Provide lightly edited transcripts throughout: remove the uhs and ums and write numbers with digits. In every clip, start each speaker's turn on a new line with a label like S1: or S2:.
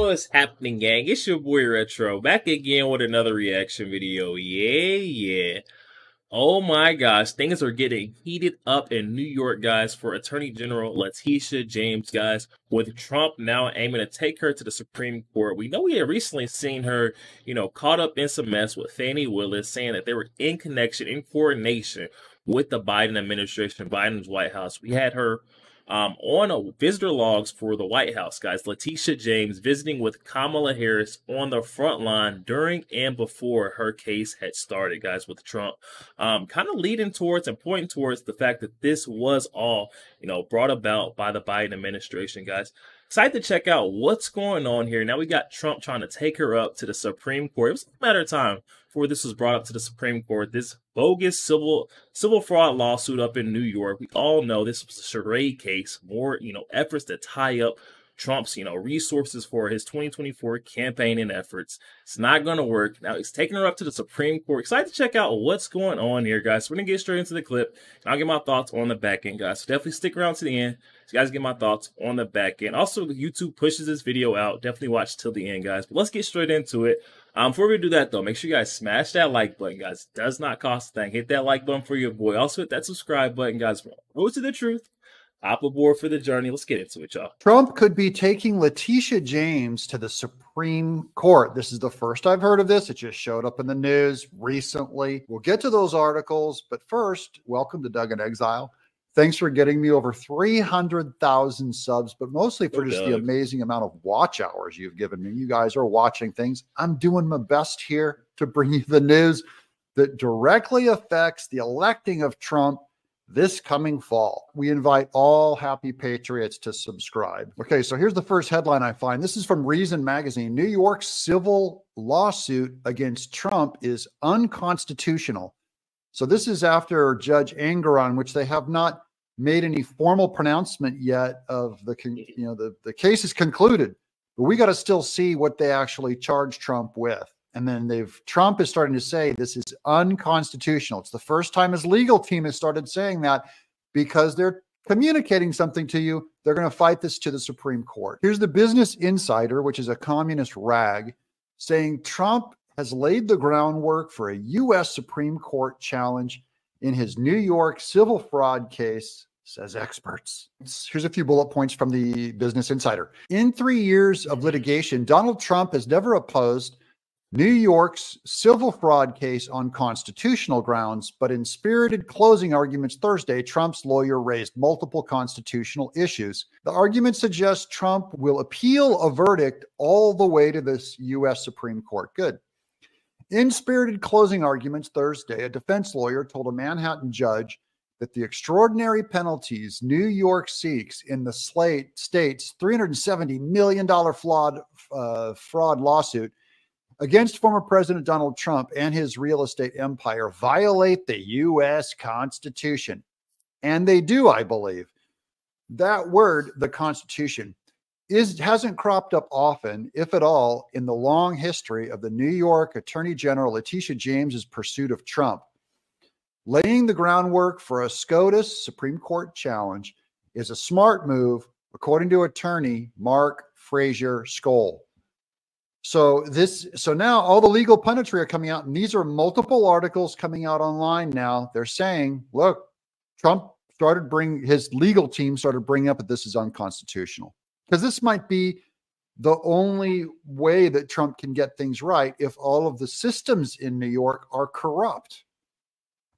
S1: What's happening, gang? It's your boy Retro, back again with another reaction video. Yeah. Oh my gosh, things are getting heated up in New York, guys, for Attorney General Leticia James, guys, with Trump now aiming to take her to the Supreme Court. We know we had recently seen her, caught up in some mess with Fani Willis, saying that they were in connection, in coordination with the Biden administration, Biden's White House. We had her on a visitor logs for the White House, guys. Leticia James visiting with Kamala Harris on the front line during and before her case had started, guys, with Trump. Kind of leading towards and pointing towards the fact that this was all, brought about by the Biden administration, guys. Excited to check out what's going on here. Now we got Trump trying to take her up to the Supreme Court. It was a matter of time before this was brought up to the Supreme Court. This bogus civil fraud lawsuit up in New York. We all know this was a charade case. More, efforts to tie up Trump's, resources for his 2024 campaigning efforts. It's not going to work. Now he's taking her up to the Supreme Court. Excited to check out what's going on here, guys. So we're going to get straight into the clip, and I'll get my thoughts on the back end, guys. So definitely stick around to the end so you guys get my thoughts on the back end. Also, YouTube pushes this video out. Definitely watch till the end, guys. But let's get straight into it. Before we do that, though, make sure you guys smash that like button, guys. It does not cost a thing. Hit that like button for your boy. Also, hit that subscribe button, guys. Road to the truth. Hop aboard for the journey. Let's get into it, y'all.
S2: Trump could be taking Leticia James to the Supreme Court. This is the first I've heard of this. It just showed up in the news recently. We'll get to those articles, but first, welcome to Doug in Exile. Thanks for getting me over 300,000 subs, but mostly for just the amazing amount of watch hours you've given me. You guys are watching things. I'm doing my best here to bring you the news that directly affects the electing of Trump this coming fall. We invite all happy patriots to subscribe. Okay, so here's the first headline I find. This is from Reason Magazine. New York's civil lawsuit against Trump is unconstitutional. So this is after Judge Engoron, which they have not made any formal pronouncement yet of the case is concluded, but we got to still see what they actually charge Trump with. And then Trump is starting to say this is unconstitutional. It's the first time his legal team has started saying that because they're communicating something to you. They're going to fight this to the Supreme Court. Here's the Business Insider, which is a communist rag, saying Trump has laid the groundwork for a U.S. Supreme Court challenge in his New York civil fraud case, says experts. Here's a few bullet points from the Business Insider. In 3 years of litigation, Donald Trump has never opposed New York's civil fraud case on constitutional grounds, but in spirited closing arguments Thursday, Trump's lawyer raised multiple constitutional issues. The argument suggests Trump will appeal a verdict all the way to this U.S. Supreme Court. Good. In spirited closing arguments Thursday, a defense lawyer told a Manhattan judge that the extraordinary penalties New York seeks in the state's $370 million fraud lawsuit against former President Donald Trump and his real estate empire violate the U.S. Constitution. And they do, I believe. That word, the Constitution, hasn't cropped up often, if at all, in the long history of the New York Attorney General Leticia James's pursuit of Trump. Laying the groundwork for a SCOTUS Supreme Court challenge is a smart move, according to attorney Mark Frazier Skoll. So now all the legal punditry are coming out, and these are multiple articles coming out online now. They're saying, look, his legal team started bringing up that this is unconstitutional, because this might be the only way that Trump can get things right if all of the systems in New York are corrupt.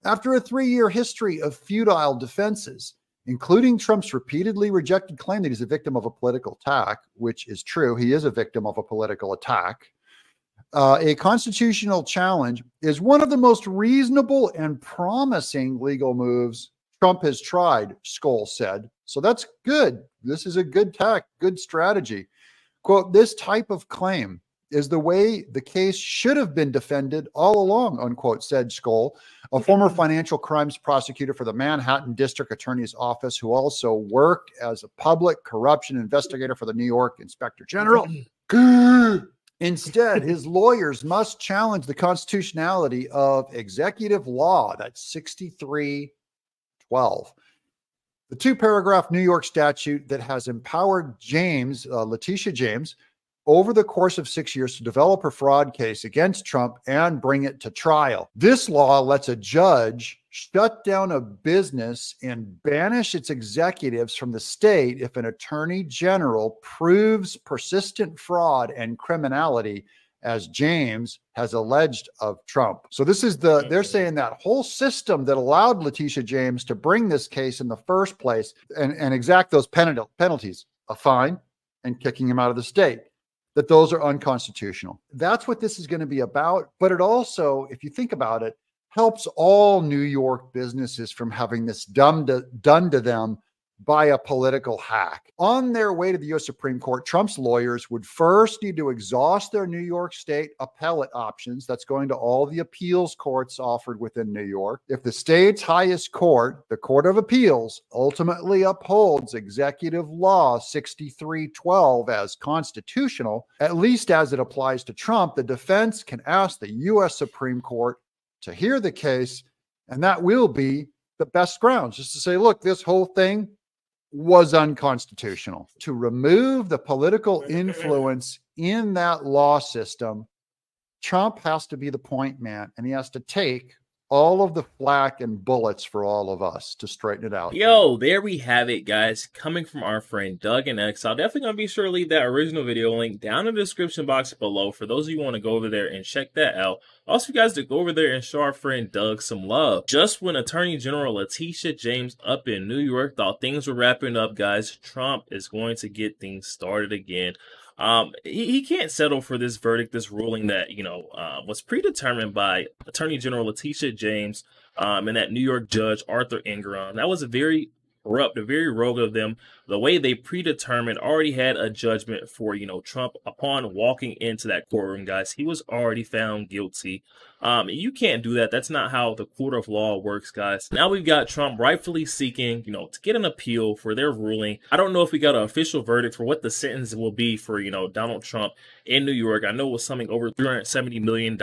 S2: After a 3-year history of futile defenses, including Trump's repeatedly rejected claim that he's a victim of a political attack, which is true. He is a victim of a political attack. A constitutional challenge is one of the most reasonable and promising legal moves Trump has tried, Skoll said. So that's good. This is a good strategy. Quote, this type of claim is the way the case should have been defended all along, unquote, said Skoll, a former financial crimes prosecutor for the Manhattan District Attorney's Office, who also worked as a public corruption investigator for the New York Inspector General. Instead, his lawyers must challenge the constitutionality of executive law. That's 6312. The 2-paragraph New York statute that has empowered Leticia James, over the course of 6 years to develop a fraud case against Trump and bring it to trial. This law lets a judge shut down a business and banish its executives from the state if an attorney general proves persistent fraud and criminality, as James has alleged of Trump. So this is they're saying that whole system that allowed Leticia James to bring this case in the first place and exact those penalties, a fine and kicking him out of the state, that those are unconstitutional. That's what this is going to be about. But it also, if you think about it, helps all New York businesses from having this done to them by a political hack. On their way to the U.S. Supreme Court, Trump's lawyers would first need to exhaust their New York State appellate options. That's going to all the appeals courts offered within New York. If the state's highest court, the Court of Appeals, ultimately upholds Executive Law 6312 as constitutional, at least as it applies to Trump, the defense can ask the U.S. Supreme Court to hear the case, and that will be the best grounds, just to say, look, this whole thing was unconstitutional. To remove the political influence in that law system, Trump has to be the point man, and he has to take all of the flack and bullets for all of us to straighten it out.
S1: Yo, there we have it, guys. Coming from our friend Doug and X. I'll definitely gonna be sure to leave that original video link down in the description box below for those of you who want to go over there and check that out. Also, you guys to go over there and show our friend Doug some love. Just when Attorney General Leticia James up in New York thought things were wrapping up, guys, Trump is going to get things started again. He can't settle for this verdict, this ruling that, was predetermined by Attorney General Leticia James and that New York judge, Arthur Ingram. That was a very corrupt, very rogue of them. The way they predetermined already had a judgment for, Trump upon walking into that courtroom, guys. He was already found guilty. You can't do that. That's not how the court of law works, guys. Now we've got Trump rightfully seeking, to get an appeal for their ruling. I don't know if we got an official verdict for what the sentence will be for, Donald Trump in New York. I know it was something over $370 million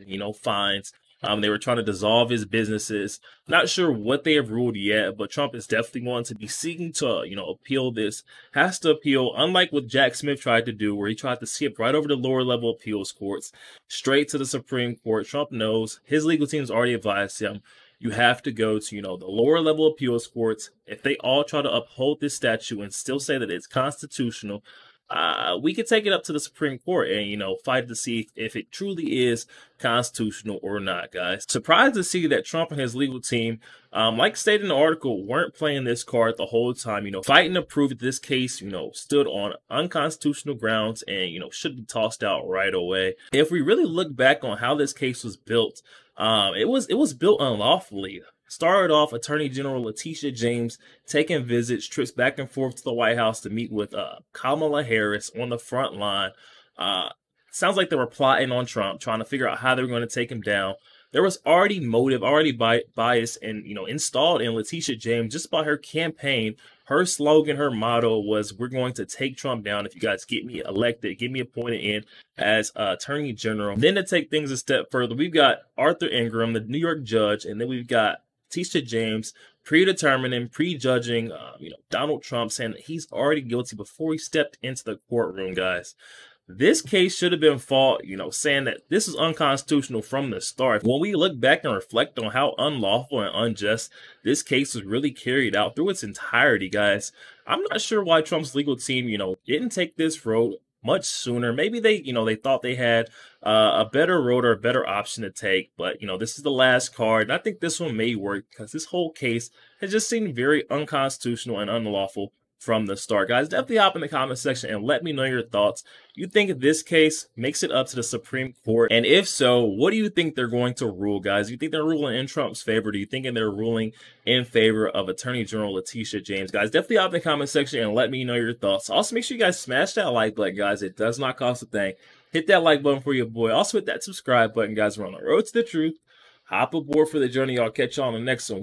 S1: in, fines. They were trying to dissolve his businesses. Not sure what they have ruled yet, but Trump is definitely going to be seeking to, appeal this. Has to appeal, unlike what Jack Smith tried to do, where he tried to skip right over the lower level appeals courts, straight to the Supreme Court. Trump knows, his legal team's already advised him, you have to go to, the lower level appeals courts. If they all try to uphold this statute and still say that it's constitutional, we could take it up to the Supreme Court and, fight to see if it truly is constitutional or not, guys. Surprised to see that Trump and his legal team, like stated in the article, weren't playing this card the whole time, fighting to prove that this case, stood on unconstitutional grounds and, should be tossed out right away. If we really look back on how this case was built, it was built unlawfully. Started off Attorney General Leticia James taking visits, trips back and forth to the White House to meet with Kamala Harris on the front line. Sounds like they were plotting on Trump, trying to figure out how they were going to take him down. There was already motive, already bias, and installed in Leticia James just by her campaign. Her slogan, her motto was, "We're going to take Trump down if you guys get me elected, get me appointed in as Attorney General." Then to take things a step further, we've got Arthur Ingram, the New York judge, and then we've got Leticia James predetermining, prejudging, Donald Trump, saying that he's already guilty before he stepped into the courtroom, guys. This case should have been fought, saying that this is unconstitutional from the start. When we look back and reflect on how unlawful and unjust this case was really carried out through its entirety, guys, I'm not sure why Trump's legal team, didn't take this road much sooner. Maybe they, they thought they had a better road or a better option to take, but, this is the last card. And I think this one may work because this whole case has just seemed very unconstitutional and unlawful from the start. Guys, definitely hop in the comment section and let me know your thoughts. You think this case makes it up to the Supreme Court? And if so, what do you think they're going to rule, guys? Do you think they're ruling in Trump's favor? Do you think they're ruling in favor of Attorney General Leticia James? Guys, definitely hop in the comment section and let me know your thoughts. Also, make sure you guys smash that like button, guys. It does not cost a thing. Hit that like button for your boy. Also, hit that subscribe button, guys. We're on the road to the truth. Hop aboard for the journey. I'll catch y'all on the next one.